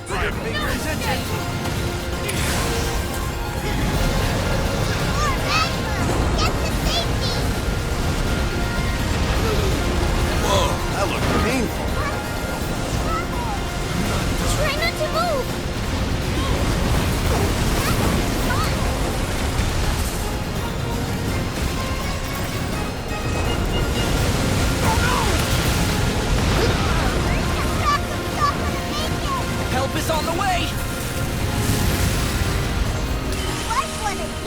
fingers itching. Whoa, that looked painful. Try not to move! Help is on the way!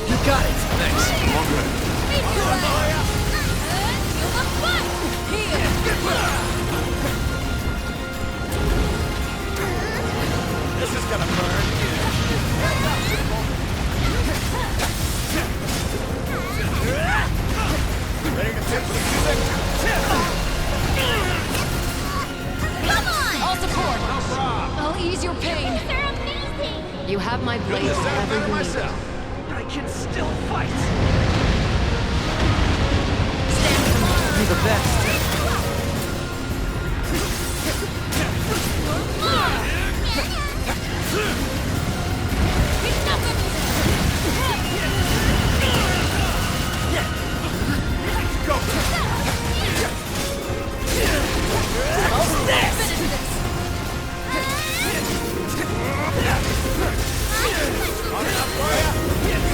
You got it! Thanks. All good. This is gonna burn. Ready to tip the music? Come on! I'll support. No problem. I'll ease your pain. They're amazing! You have my blade Couldn't have said it whenever better you need it. myself. I can still fight. You're the best. Go! How's this?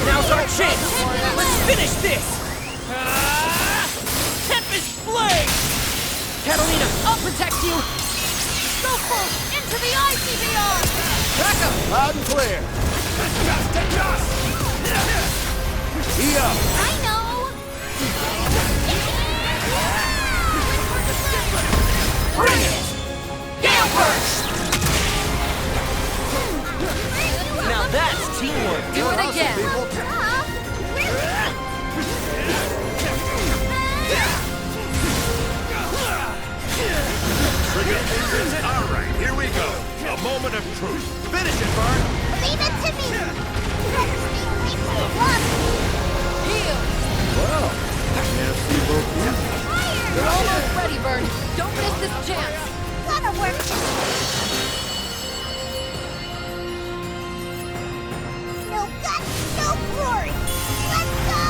Now's our chance! Let's finish this! Tempest Blade! Catalina, I'll protect you. Go full! Into the ICBR! back up! Loud and clear! Take us! He up! I know! Bring it! Gale Burst! Now that's teamwork! Do it again. All right, here we go. A moment of truth. Finish it, Bart. Leave it to me! Better stay away from the water! Heal. Well, merci beaucoup. You're almost ready, Vern. Don't miss this chance. Gotta work! No guts, no glory! Let's go!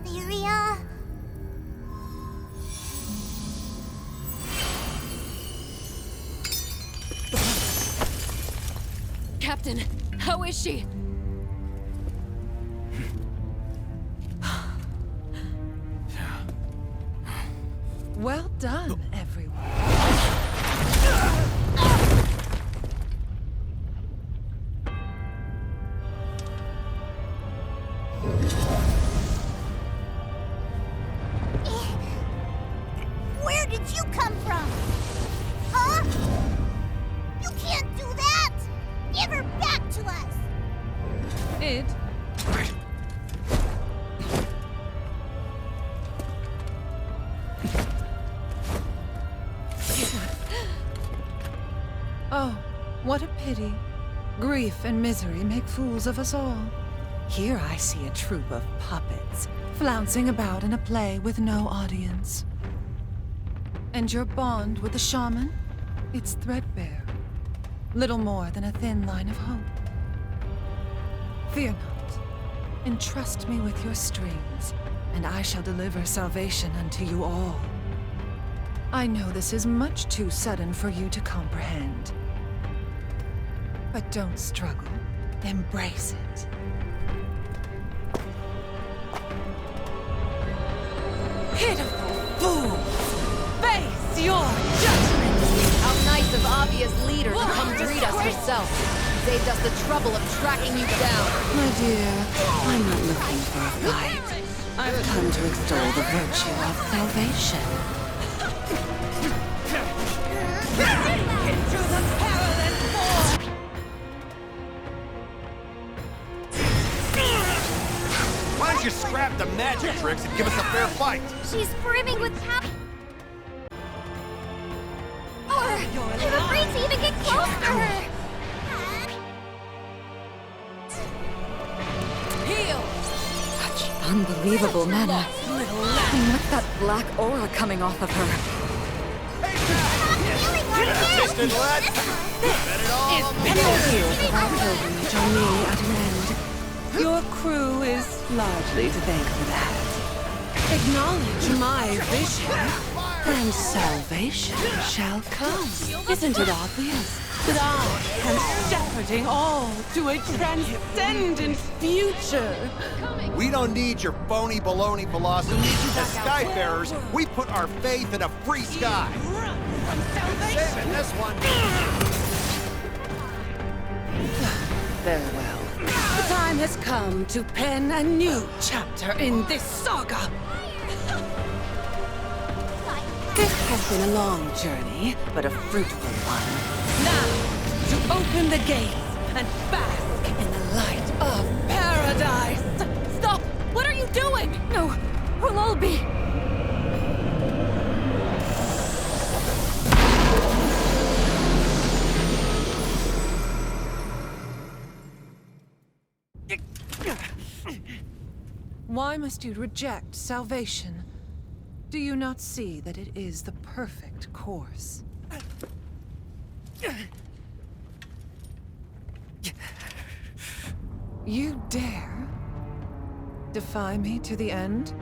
Lyria? Captain, how is she? Well done, everyone. Where did you come from? Huh? You can't do that! Give her back to us! Id? Oh, what a pity. Grief and misery make fools of us all. Here I see a troupe of puppets, flouncing about in a play with no audience. And your bond with the shaman? It's threadbare. Little more than a thin line of hope. Fear not. Entrust me with your strings, and I shall deliver salvation unto you all. I know this is much too sudden for you to comprehend. But don't struggle. Embrace it. Pitiful fools! Face your judgment! How nice of obvious leader to come greet us herself. Saved us the trouble of tracking you down. My dear, I'm not looking for a fight. I've come to extol the virtue of salvation. Into the perilous you scrap the magic tricks and give us a fair fight? She's brimming with power. I'm afraid to even get close to her. Heal! Such unbelievable mana. And what's that black aura coming off of her? Assistant lad! Bet it all on the Your years of our pilgrimage are nearly at an end. Your crew is largely to thank for that. Acknowledge my vision, and salvation shall come. Isn't it obvious that I am shepherding all to a transcendent future? We don't need your phony baloney philosophy. As Skyfarers, we put our faith in a free sky. Saving this one. Very well. The time has come to pen a new chapter in this saga. This has been a long journey, but a fruitful one. Now, to open the gates and bask in the light of paradise. Stop! What are you doing? No, we'll all be... Why must you reject salvation? Do you not see that it is the perfect course? You dare defy me to the end?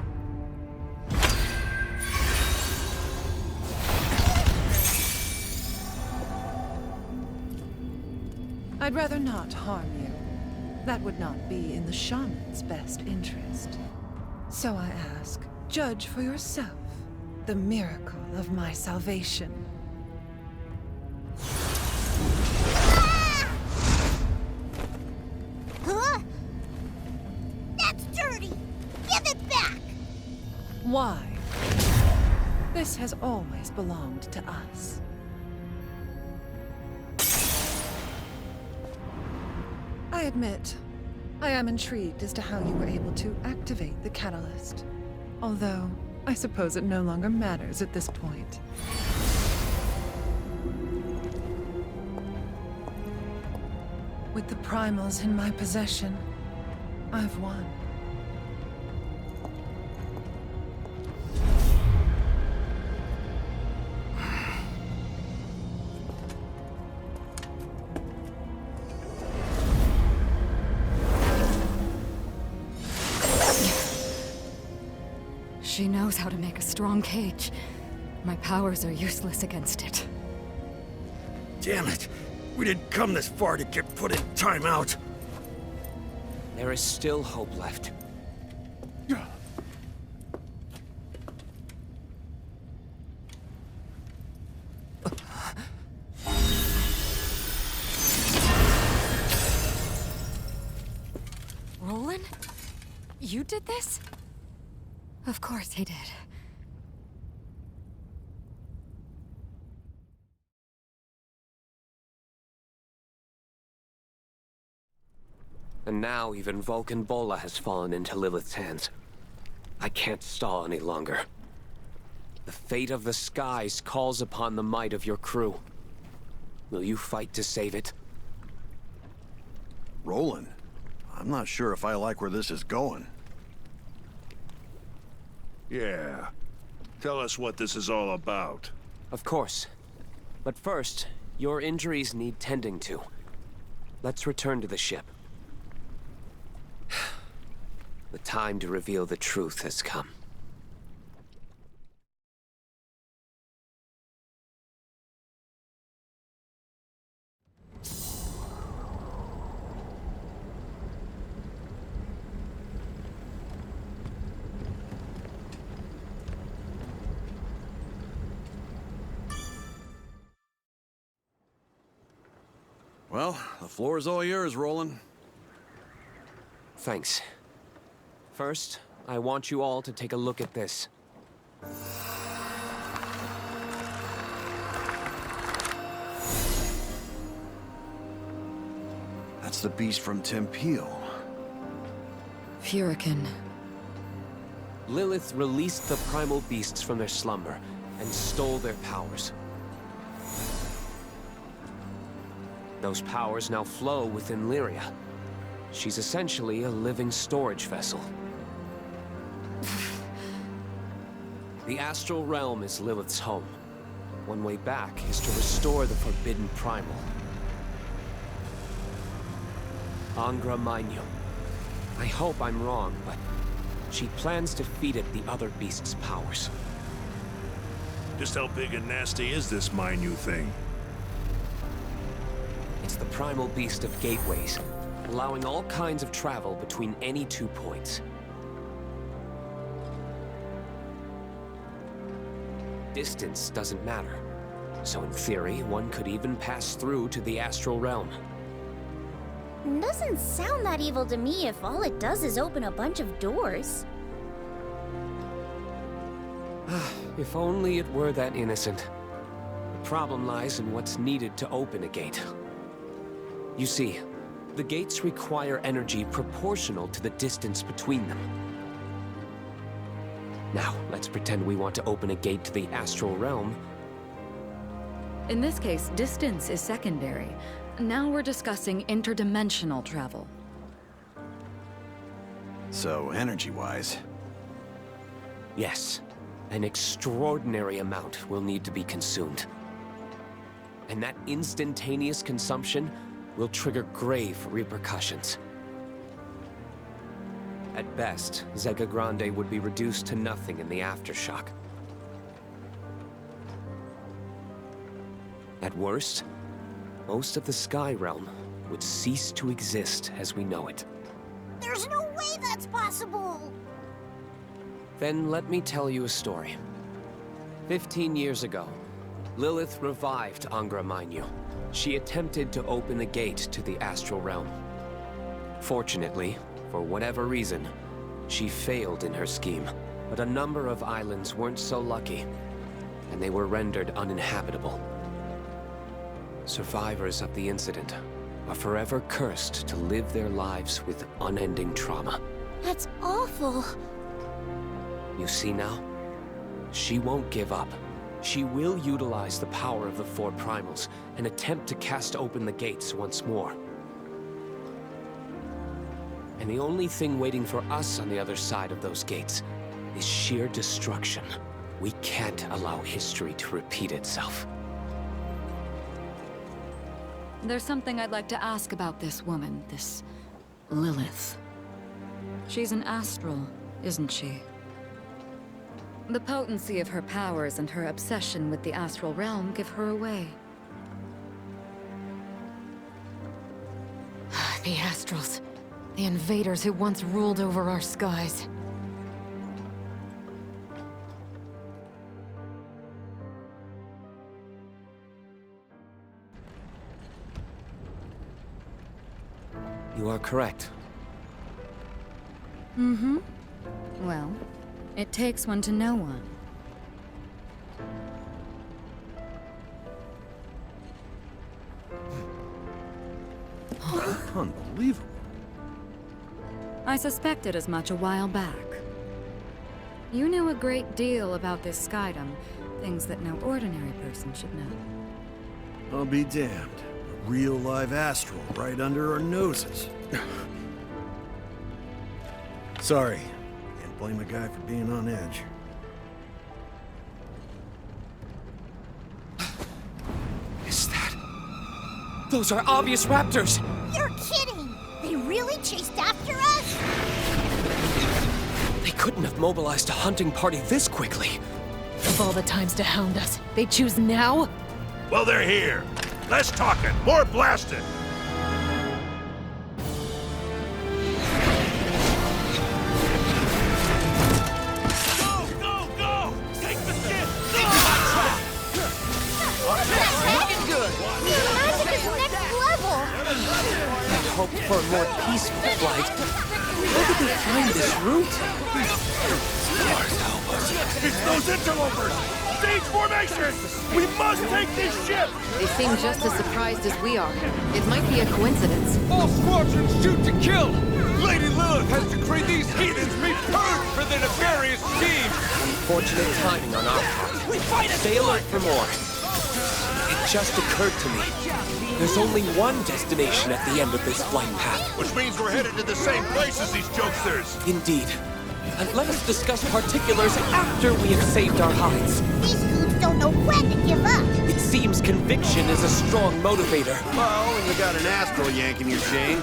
I'd rather not harm you. That would not be in the shaman's best interest. So I ask, judge for yourself the miracle of my salvation. Huh? That's dirty. Give it back. Why? This has always belonged to us. I admit, I am intrigued as to how you were able to activate the catalyst. Although, I suppose it no longer matters at this point. With the primals in my possession, I've won. She knows how to make a strong cage. My powers are useless against it. Damn it! We didn't come this far to get put in timeout. There is still hope left. Roland? You did this? Of course he did. And now even Vulcan Bola has fallen into Lilith's hands. I can't stall any longer. The fate of the skies calls upon the might of your crew. Will you fight to save it? Roland, I'm not sure if I like where this is going. Yeah. Tell us what this is all about. Of course. But first, your injuries need tending to. Let's return to the ship. The time to reveal the truth has come. Well, the floor is all yours, Roland. Thanks. First, I want you all to take a look at this. That's the beast from Tempeal. Furican. Lilith released the primal beasts from their slumber and stole their powers. Those powers now flow within Lyria. She's essentially a living storage vessel. The astral realm is Lilith's home. One way back is to restore the forbidden primal. Angra Mainyu. I hope I'm wrong, but she plans to feed it the other beast's powers. Just how big and nasty is this Mainyu thing? It's the primal beast of gateways, allowing all kinds of travel between any 2 points. Distance doesn't matter, so in theory, one could even pass through to the astral realm. Doesn't sound that evil to me if all it does is open a bunch of doors. If only it were that innocent. The problem lies in what's needed to open a gate. You see, the gates require energy proportional to the distance between them. Now, let's pretend we want to open a gate to the astral realm. In this case, distance is secondary. Now we're discussing interdimensional travel. So, energy-wise, Yes, an extraordinary amount will need to be consumed. And that instantaneous consumption will trigger grave repercussions. At best, Zega Grande would be reduced to nothing in the aftershock. At worst, most of the Sky Realm would cease to exist as we know it. There's no way that's possible! Then let me tell you a story. 15 years ago, Lilith revived Angra Mainyu. She attempted to open the gate to the astral realm. Fortunately, for whatever reason, she failed in her scheme. But a number of islands weren't so lucky, and they were rendered uninhabitable. Survivors of the incident are forever cursed to live their lives with unending trauma. That's awful. You see now? She won't give up. She will utilize the power of the 4 primals and attempt to cast open the gates once more. And the only thing waiting for us on the other side of those gates is sheer destruction. We can't allow history to repeat itself. There's something I'd like to ask about this woman, this Lilith. She's an astral, isn't she? The potency of her powers and her obsession with the astral realm give her away. The Astrals. The invaders who once ruled over our skies. You are correct. Mm-hmm. Well, it takes one to know one. unbelievable. I suspected as much a while back. You knew a great deal about this skydom, things that no ordinary person should know. I'll be damned. A real live astral right under our noses. Sorry. Can't blame a guy for being on edge. Is that... Those are obvious raptors! You're kidding! They really chased after us? They couldn't have mobilized a hunting party this quickly. Of all the times to hound us, they choose now? Well, they're here. Less talking, more blasting. Go, go, go! Take the ship! Looking good! Your magic is next level! I hoped for a more peaceful flight. How did they find this route? It's those interlopers! Stage formation! We must take this ship! They seem just as surprised as we are. It might be a coincidence. All squadrons shoot to kill! Lady Lilith has decreed these heathens be purged for their nefarious schemes! Unfortunate timing on our part. Stay alert for more. It just occurred to me. There's only one destination at the end of this flight path. Which means we're headed to the same place as these jokesters! Indeed. And let us discuss particulars after we have saved our hides. These goons don't know when to give up. It seems conviction is a strong motivator. Well, when you got an astral yanking your chain.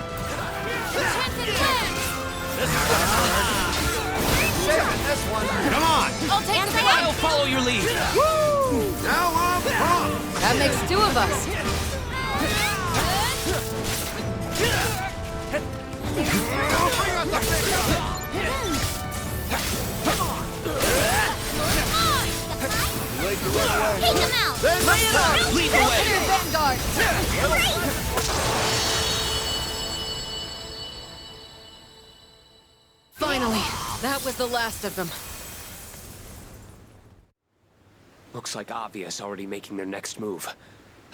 Come on! I'll take the I'll follow your lead. Now I'm pumped! That makes two of us. Take them out. Lead the way. Consider Vanguard. Finally, that was the last of them. Looks like Avia's already making their next move.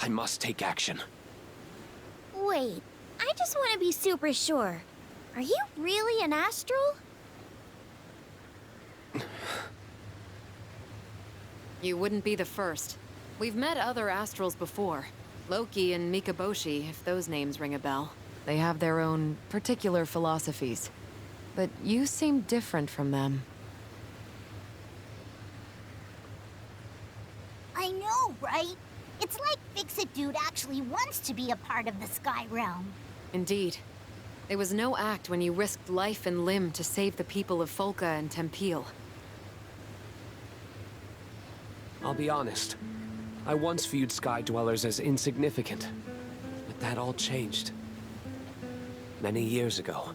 I must take action. Wait, I just want to be super sure. Are you really an astral? You wouldn't be the first. We've met other astrals before. Loki and Mikaboshi, if those names ring a bell. They have their own particular philosophies. But you seem different from them. I know, right? It's like Fix-It Dude actually wants to be a part of the Sky Realm. Indeed. It was no act when you risked life and limb to save the people of Folka and Tempeel. I'll be honest. I once viewed Sky Dwellers as insignificant. But that all changed. Many years ago,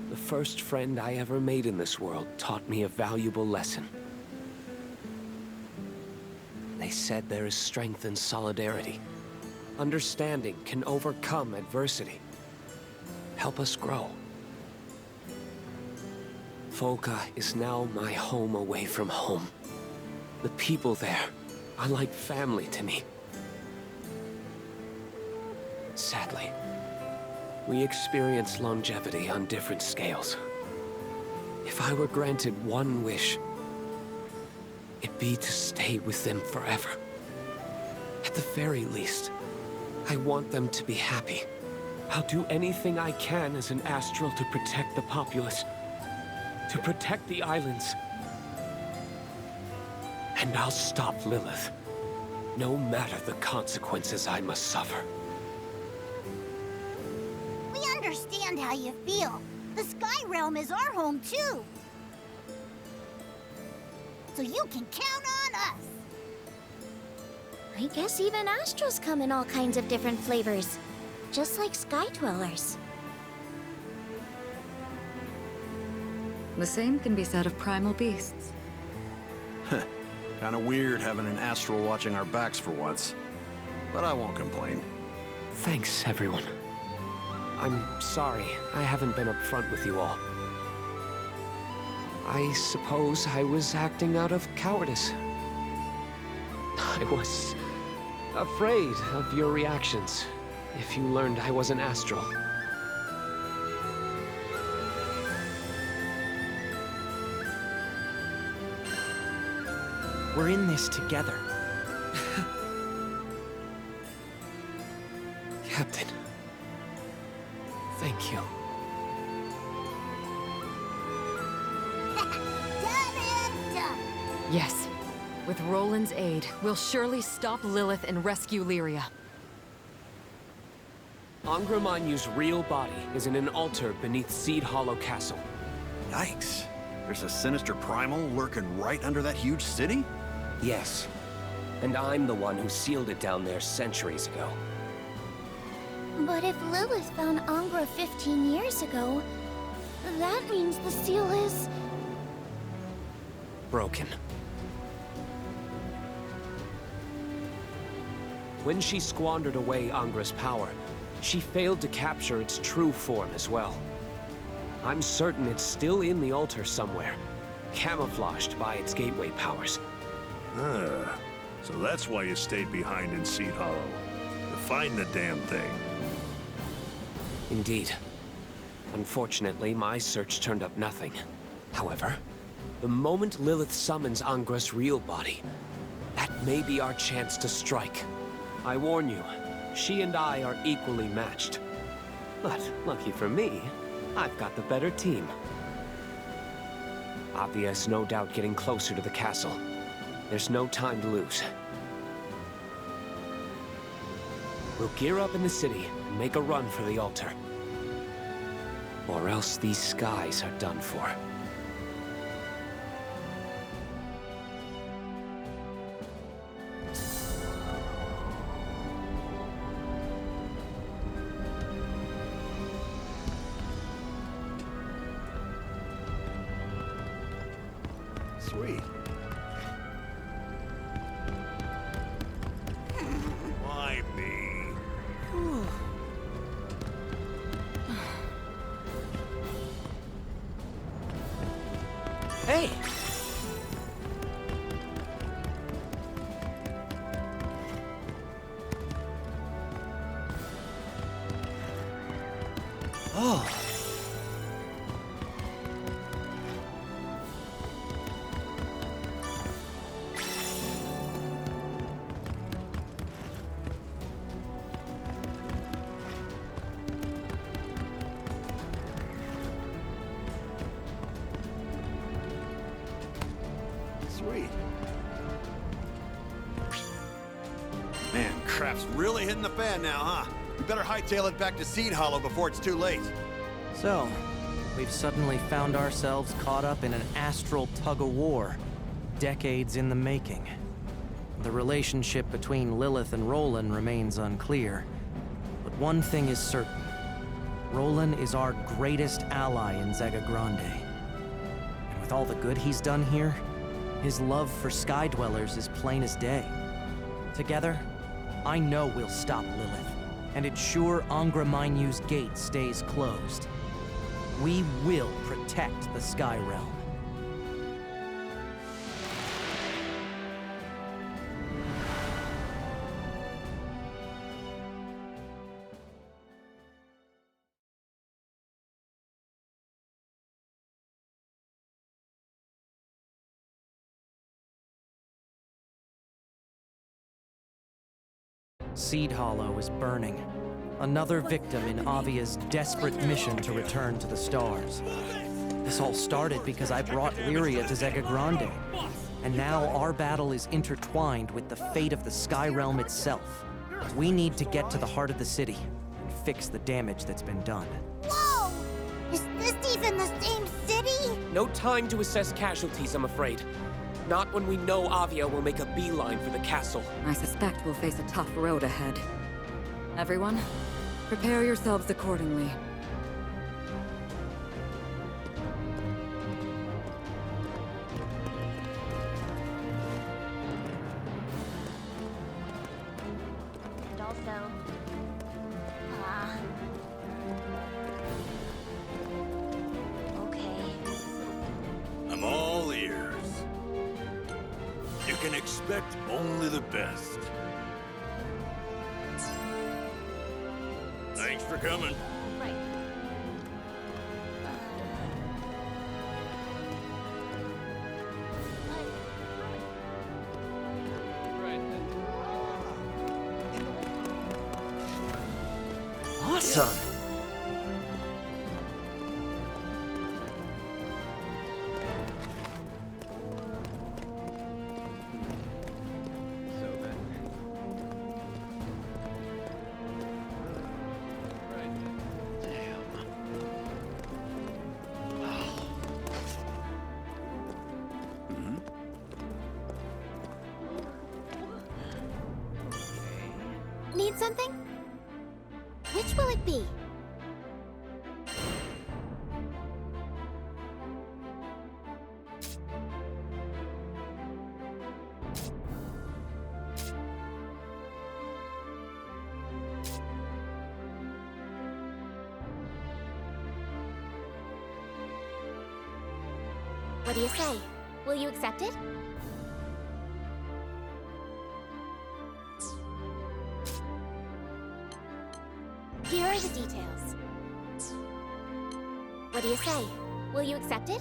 the first friend I ever made in this world taught me a valuable lesson. They said there is strength in solidarity. Understanding can overcome adversity. Help us grow. Folka is now my home away from home. The people there are like family to me. Sadly, we experience longevity on different scales. If I were granted one wish, it'd be to stay with them forever. At the very least, I want them to be happy. I'll do anything I can as an astral to protect the populace, to protect the islands. And I'll stop Lilith, no matter the consequences I must suffer. We understand how you feel. The Sky Realm is our home, too. So you can count on us. I guess even astrals come in all kinds of different flavors. Just like Sky Dwellers. The same can be said of primal beasts. Kinda weird having an astral watching our backs for once. But I won't complain. Thanks, everyone. I'm sorry I haven't been upfront with you all. I suppose I was acting out of cowardice. I was afraid of your reactions if you learned I was an astral. We're in this together. Captain, thank you. Done and done. Yes. With Roland's aid, we'll surely stop Lilith and rescue Lyria. Angra Mainyu's real body is in an altar beneath Seed Hollow Castle. Yikes. There's a sinister primal lurking right under that huge city? Yes. And I'm the one who sealed it down there centuries ago. But if Lilith found Angra 15 years ago, that means the seal is... Broken. When she squandered away Angra's power, she failed to capture its true form as well. I'm certain it's still in the altar somewhere, camouflaged by its gateway powers. So that's why you stayed behind in Seed Hollow. To find the damn thing. Indeed. Unfortunately, my search turned up nothing. However, the moment Lilith summons Angra's real body, that may be our chance to strike. I warn you, she and I are equally matched. But lucky for me, I've got the better team. Avia is no doubt getting closer to the castle. There's no time to lose. We'll gear up in the city and make a run for the altar. Or else these skies are done for. Sweet. Why me? Hey! Oh. Sweet. Man, crap's really hitting the fan now, huh? We better hightail it back to Seed Hollow before it's too late. So, we've suddenly found ourselves caught up in an astral tug-of-war, decades in the making. The relationship between Lilith and Roland remains unclear, but one thing is certain. Roland is our greatest ally in Zega Grande. And with all the good he's done here, his love for Sky Dwellers is plain as day. Together, I know we'll stop Lilith, and ensure Angra Mainyu's gate stays closed. We will protect the Sky Realm. Seed Hollow is burning. Another victim in Avia's desperate mission to return to the stars. This all started because I brought Lyria to Zega Grande. And now our battle is intertwined with the fate of the Sky Realm itself. We need to get to the heart of the city and fix the damage that's been done. Whoa! Is this even the same city? No time to assess casualties, I'm afraid. Not when we know Avia will make a beeline for the castle. I suspect we'll face a tough road ahead. Everyone, prepare yourselves accordingly. And also... okay. I'm all ears. You can expect only the best. Thanks for coming. Right. Awesome! Need something? Which will it be? What do you say? Will you accept it? Here are the details. What do you say? Will you accept it?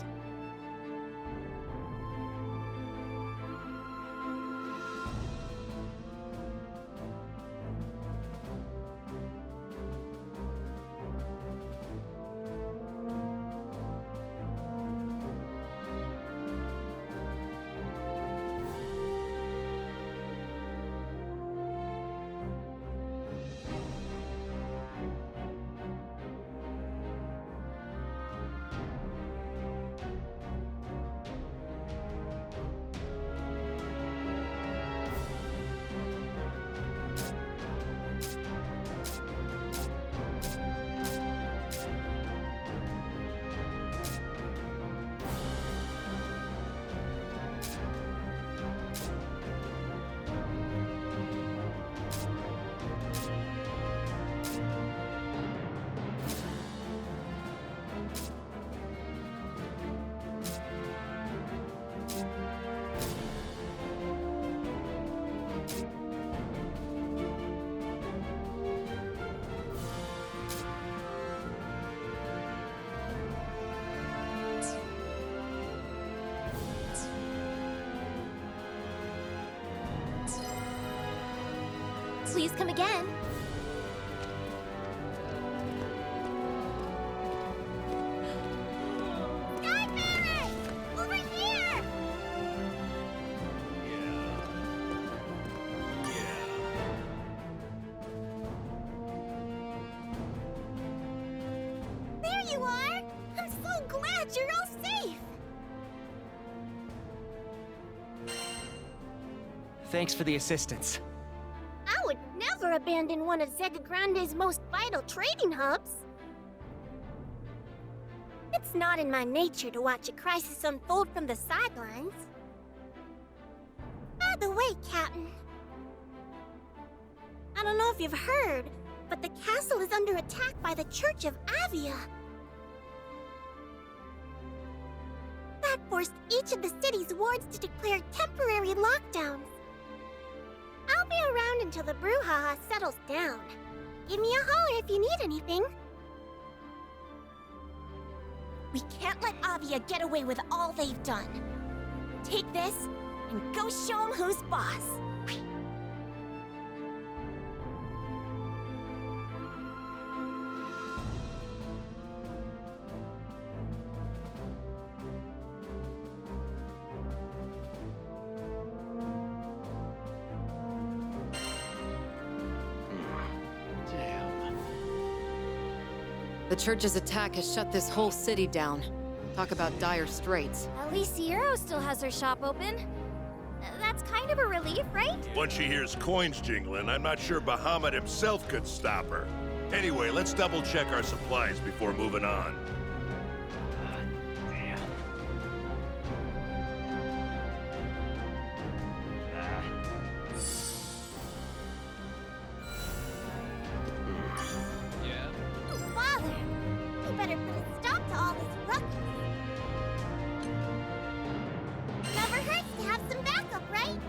Please come again. Skyfarers! Over here! There you are! I'm so glad you're all safe! Thanks for the assistance. I would never abandon one of Zega Grande's most vital trading hubs. It's not in my nature to watch a crisis unfold from the sidelines. By the way, Captain, I don't know if you've heard, but the castle is under attack by the Church of Avia. That forced each of the city's wards to declare temporary lockdowns. I'll be around until the brouhaha settles down. Give me a holler if you need anything. We can't let Avia get away with all they've done. Take this and go show them who's boss. The church's attack has shut this whole city down. Talk about dire straits. At least Zero still has her shop open. That's kind of a relief, right? Once she hears coins jingling, I'm not sure Bahamut himself could stop her. Anyway, let's double check our supplies before moving on. Father, you better put a stop to all this ruckus. Never hurts to have some backup, right?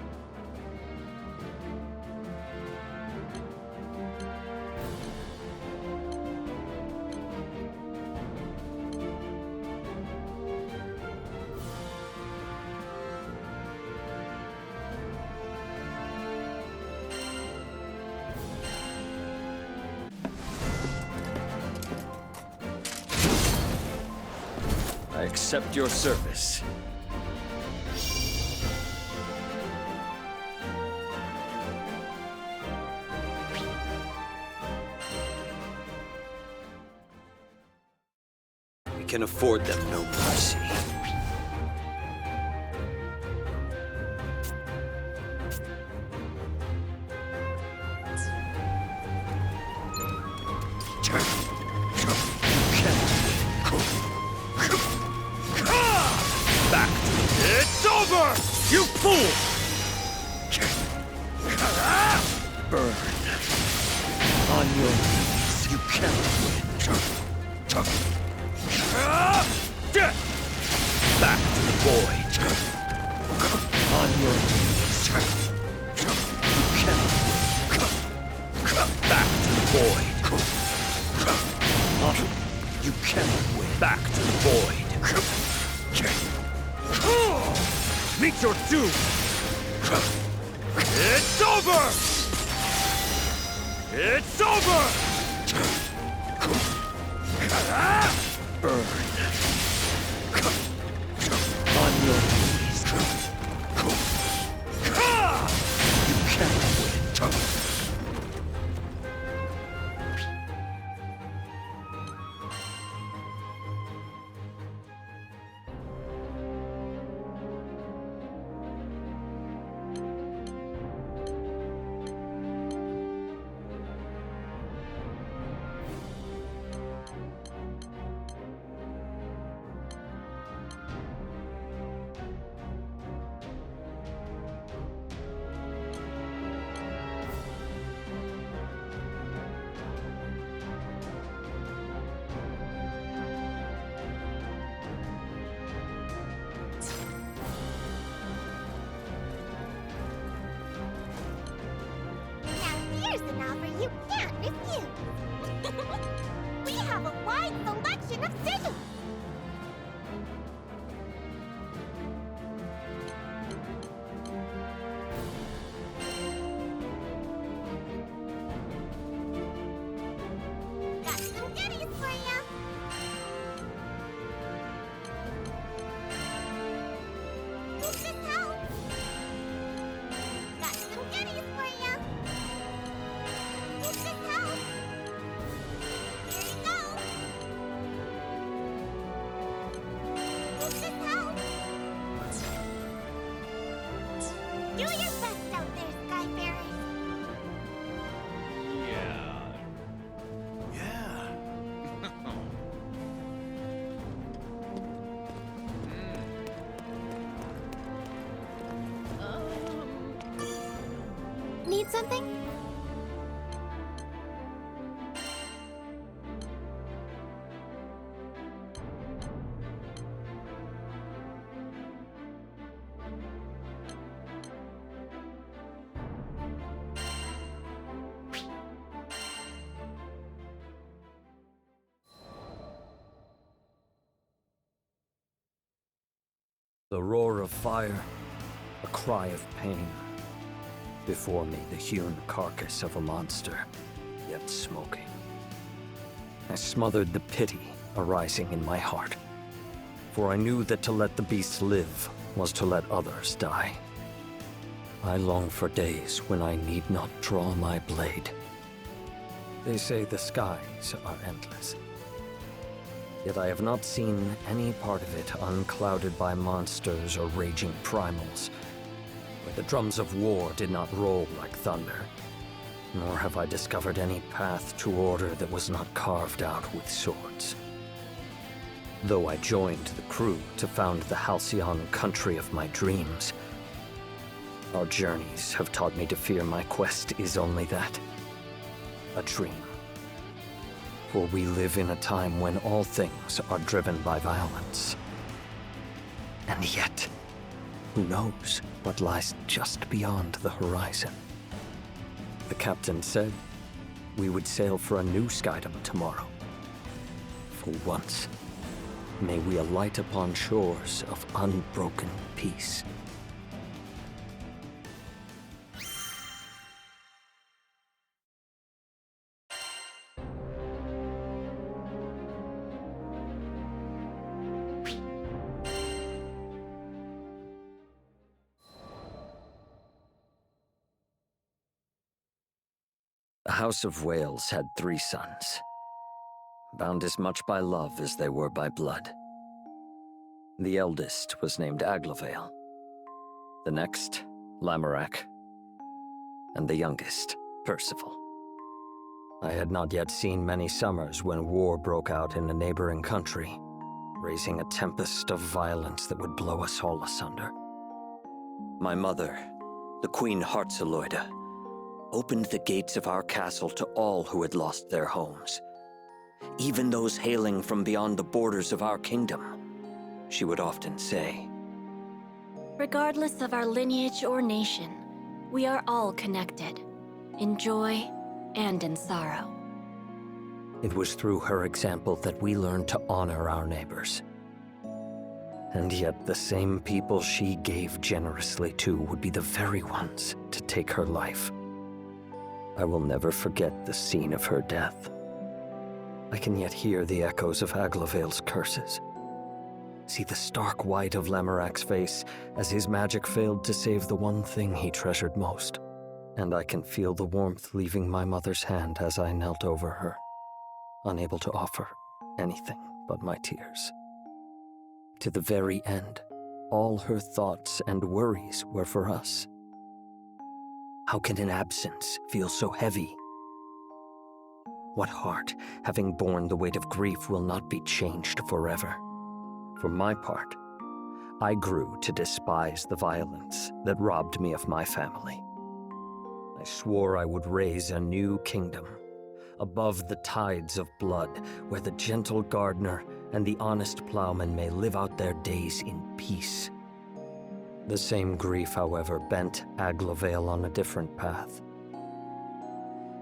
I accept your service. We can afford them no mercy. It's over! You fool! Burn. On your knees, you cannot win. Back to the void. On your knees. You cannot win. Back to the void. You cannot win. back to the void. Meet your doom! It's over! It's over! Burn. On your knees. You can't win. Now here's an offer you can't refuse. We have a wide selection of sigils. Got some goodies for you. Hope this helps. Got some goodies for you. Hope this helps. Here you go. Hope this helps. Do your best out there, Skyfarers. Yeah. Need something? The roar of fire, a cry of pain. Before me, the hewn carcass of a monster, yet smoking. I smothered the pity arising in my heart, for I knew that to let the beast live was to let others die. I long for days when I need not draw my blade. They say the skies are endless. Yet I have not seen any part of it unclouded by monsters or raging primals, where the drums of war did not roll like thunder, nor have I discovered any path to order that was not carved out with swords. Though I joined the crew to found the Halcyon country of my dreams, our journeys have taught me to fear my quest is only that, a dream. For we live in a time when all things are driven by violence. And yet, who knows what lies just beyond the horizon? The captain said we would sail for a new skydom tomorrow. For once, may we alight upon shores of unbroken peace. The House of Wales had 3 sons, bound as much by love as they were by blood. The eldest was named Aglavale, the next, Lamorak, and the youngest, Percival. I had not yet seen many summers when war broke out in a neighboring country, raising a tempest of violence that would blow us all asunder. My mother, the Queen Heartzeloida, opened the gates of our castle to all who had lost their homes, even those hailing from beyond the borders of our kingdom, she would often say. Regardless of our lineage or nation, we are all connected, in joy and in sorrow. It was through her example that we learned to honor our neighbors. And yet the same people she gave generously to would be the very ones to take her life. I will never forget the scene of her death. I can yet hear the echoes of Aglavale's curses. See the stark white of Lamorak's face as his magic failed to save the one thing he treasured most. And I can feel the warmth leaving my mother's hand as I knelt over her, unable to offer anything but my tears. To the very end, all her thoughts and worries were for us. How can an absence feel so heavy? What heart, having borne the weight of grief, will not be changed forever? For my part, I grew to despise the violence that robbed me of my family. I swore I would raise a new kingdom, above the tides of blood, where the gentle gardener and the honest plowman may live out their days in peace. The same grief, however, bent Aglavale on a different path.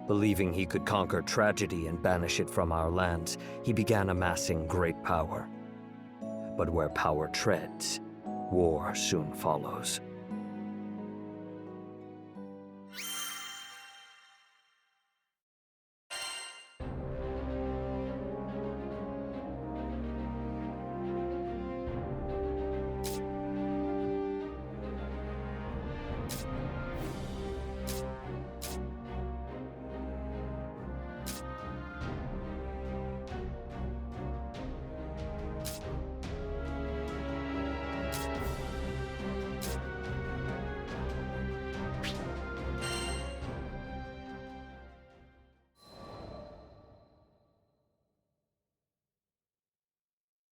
Believing he could conquer tragedy and banish it from our lands, he began amassing great power. But where power treads, war soon follows.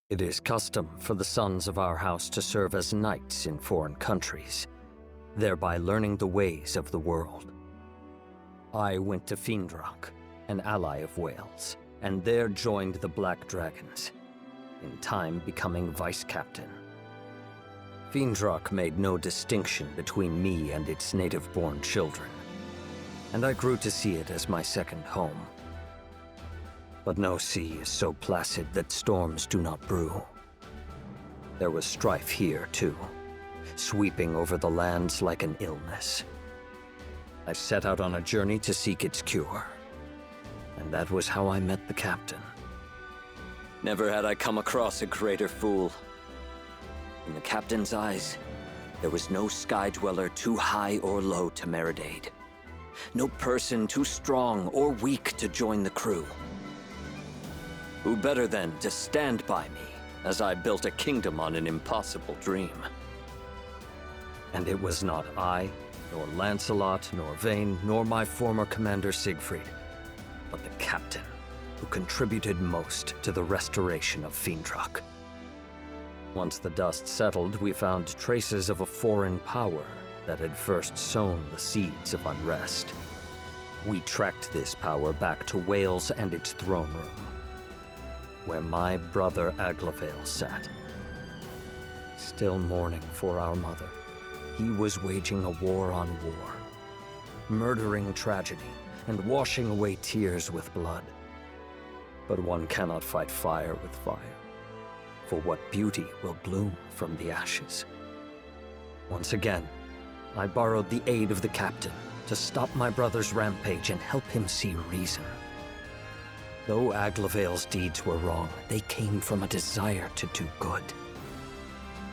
It is custom for the sons of our house to serve as knights in foreign countries, thereby learning the ways of the world. I went to Fiendrock, an ally of Wales, and there joined the Black Dragons, in time becoming vice-captain. Fiendrock made no distinction between me and its native-born children, and I grew to see it as my second home. But no sea is so placid that storms do not brew. There was strife here, too, sweeping over the lands like an illness. I set out on a journey to seek its cure, and that was how I met the captain. Never had I come across a greater fool. In the captain's eyes, there was no sky dweller too high or low to merit aid. No person too strong or weak to join the crew. Who better then to stand by me as I built a kingdom on an impossible dream? And it was not I, nor Lancelot, nor Vayne, nor my former commander Siegfried, but the captain who contributed most to the restoration of Fiendrock. Once the dust settled, we found traces of a foreign power that had first sown the seeds of unrest. We tracked this power back to Wales and its throne room, where my brother Aglavale sat. Still mourning for our mother, he was waging a war on war, murdering tragedy and washing away tears with blood. But one cannot fight fire with fire, for what beauty will bloom from the ashes? Once again, I borrowed the aid of the captain to stop my brother's rampage and help him see reason. Though Aglavale's deeds were wrong, they came from a desire to do good.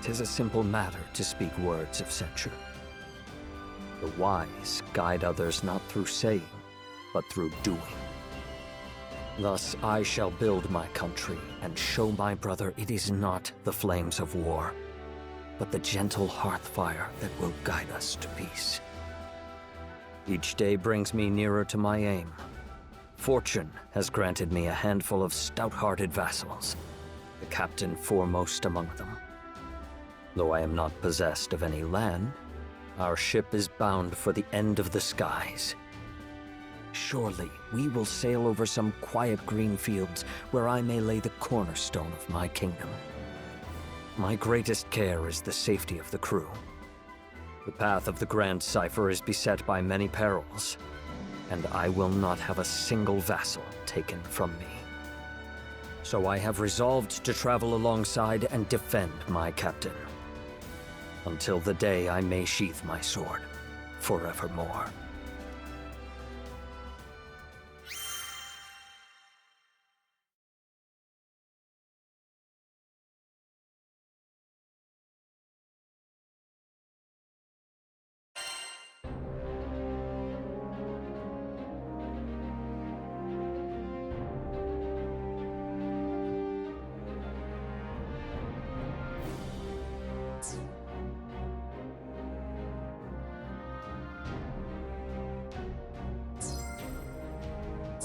'Tis a simple matter to speak words of censure. The wise guide others not through saying, but through doing. Thus I shall build my country and show my brother it is not the flames of war, but the gentle hearth fire that will guide us to peace. Each day brings me nearer to my aim. Fortune has granted me a handful of stout-hearted vassals, the captain foremost among them. Though I am not possessed of any land, our ship is bound for the end of the skies. Surely we will sail over some quiet green fields where I may lay the cornerstone of my kingdom. My greatest care is the safety of the crew. The path of the Grand Cipher is beset by many perils, and I will not have a single vassal taken from me. So I have resolved to travel alongside and defend my captain. Until the day I may sheath my sword, forevermore.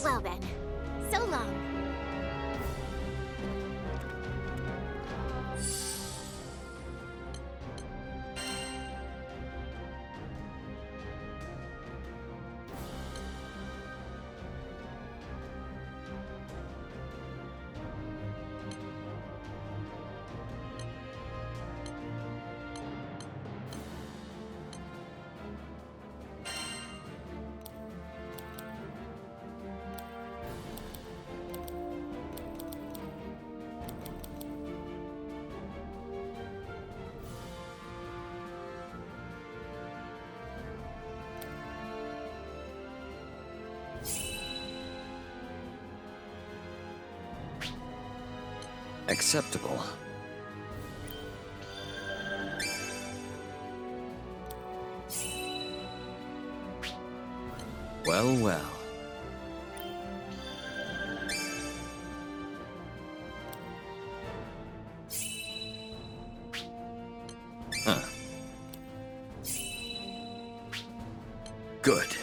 Well then, so long. Acceptable. Well, well. Huh. Good.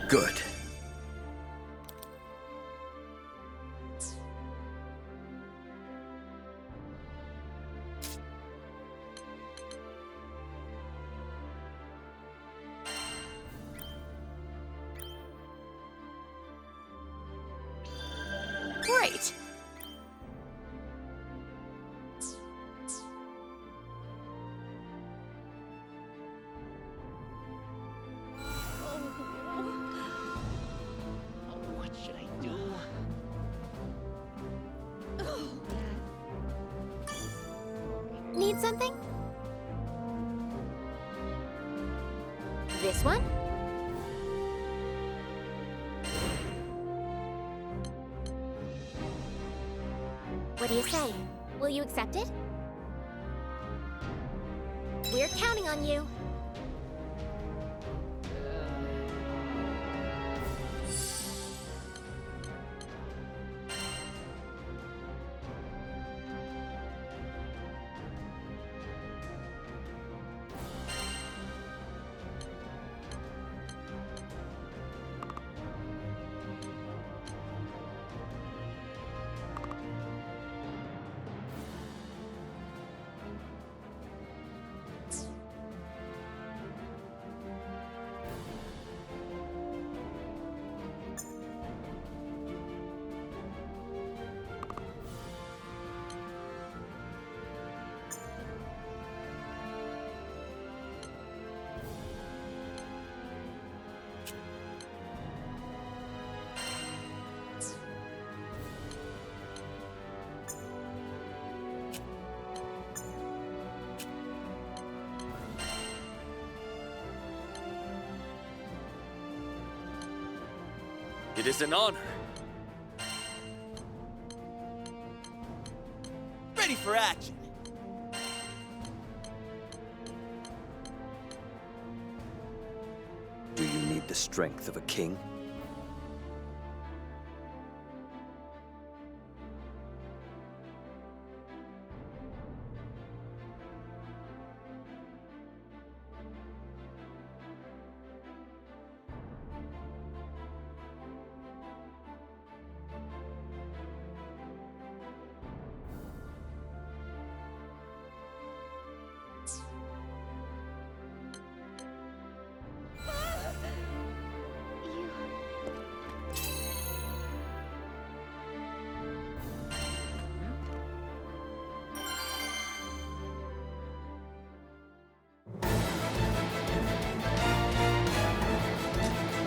Good. Great! What should I do? Need something? This one? What do you say? Will you accept it? We're counting on you. It is an honor. Ready for action. Do you need the strength of a king?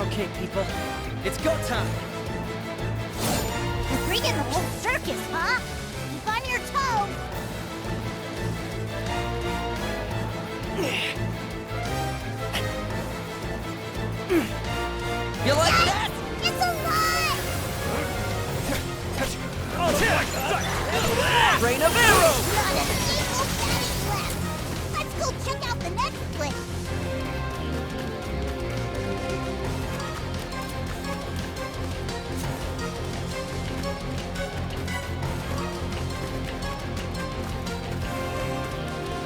Okay, people. It's go time! You're bringing the whole circus, huh? Keep on your toes! You like that? It's alive! Rain of arrows! Not a single fatty left! Let's go check out the next place!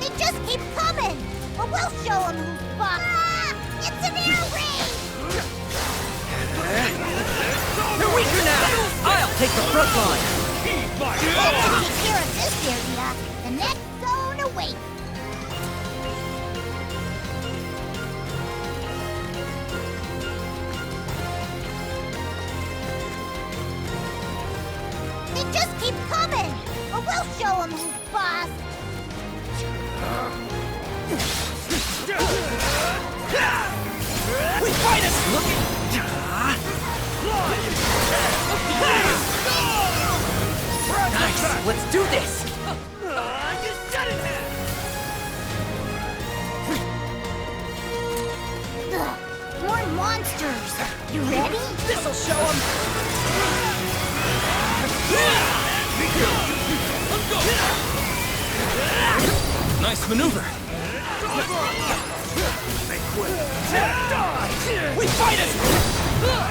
They just keep coming! But we'll show them who's boss! Ah! It's an air raid! You're weaker now! I'll take the front line! Take care of this area. The next zone awaits. They just keep coming, or we'll show them who's boss. We fight it! Look at... Nice! Let's do this! You said it! Ugh, more monsters. You ready? This'll show them! Nice maneuver! We fight it! Ugh,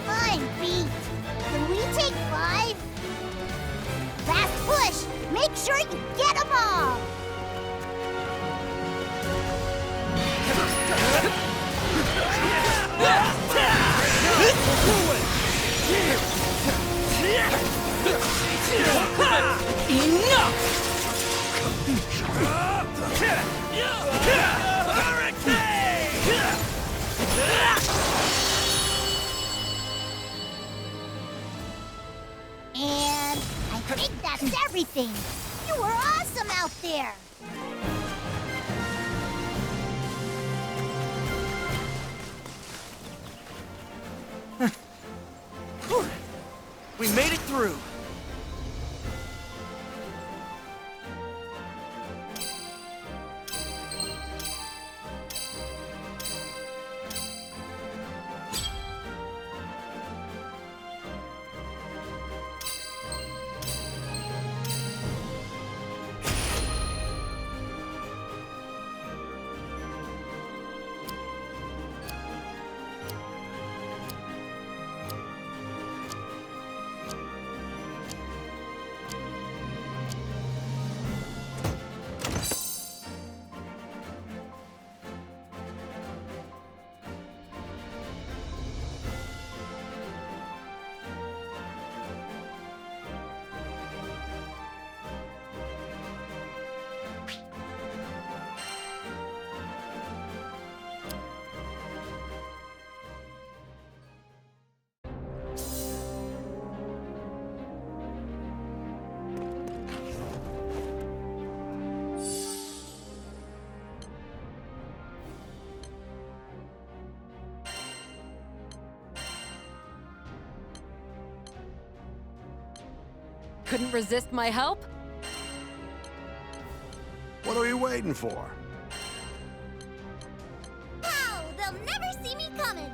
I'm beat. Can we take 5? Fast push. Make sure you get them all. And I think that's everything. You were awesome out there. We made it through! Couldn't resist my help? What are we waiting for? Wow, they'll never see me coming.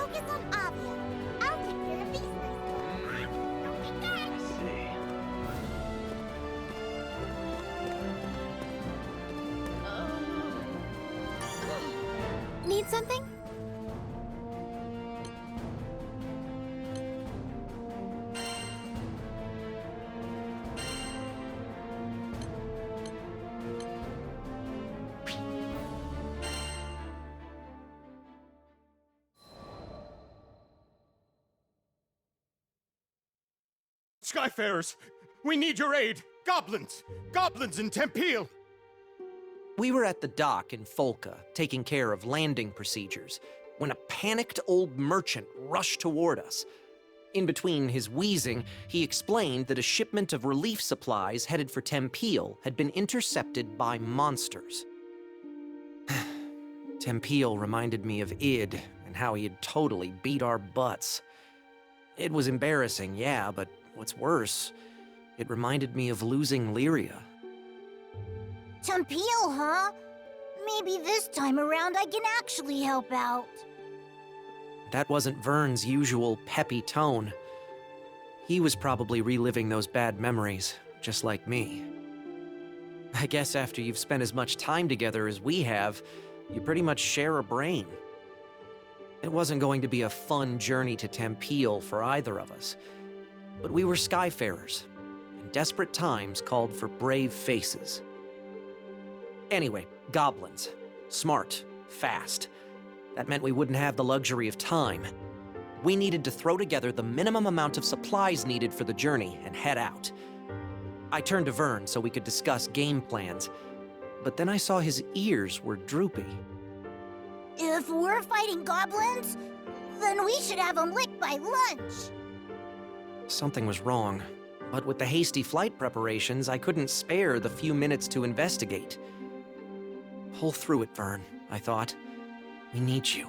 focus on Avia. I'll take care of these things. Don't forget. Need something? Skyfarers, we need your aid! Goblins! Goblins in Tempeal! We were at the dock in Folka, taking care of landing procedures, when a panicked old merchant rushed toward us. In between his wheezing, he explained that a shipment of relief supplies headed for Tempeal had been intercepted by monsters. Tempeal reminded me of Id and how he had totally beat our butts. It was embarrassing, yeah, but what's worse, it reminded me of losing Lyria. Tempeal, huh? Maybe this time around I can actually help out. That wasn't Vern's usual peppy tone. He was probably reliving those bad memories, just like me. I guess after you've spent as much time together as we have, you pretty much share a brain. It wasn't going to be a fun journey to Tempeal for either of us. But we were Skyfarers, and desperate times called for brave faces. Anyway, goblins. Smart, fast. That meant we wouldn't have the luxury of time. We needed to throw together the minimum amount of supplies needed for the journey and head out. I turned to Vern so we could discuss game plans, but then I saw his ears were droopy. If we're fighting goblins, then we should have them licked by lunch. Something was wrong, but with the hasty flight preparations, I couldn't spare the few minutes to investigate. Pull through it, Vern, I thought. We need you.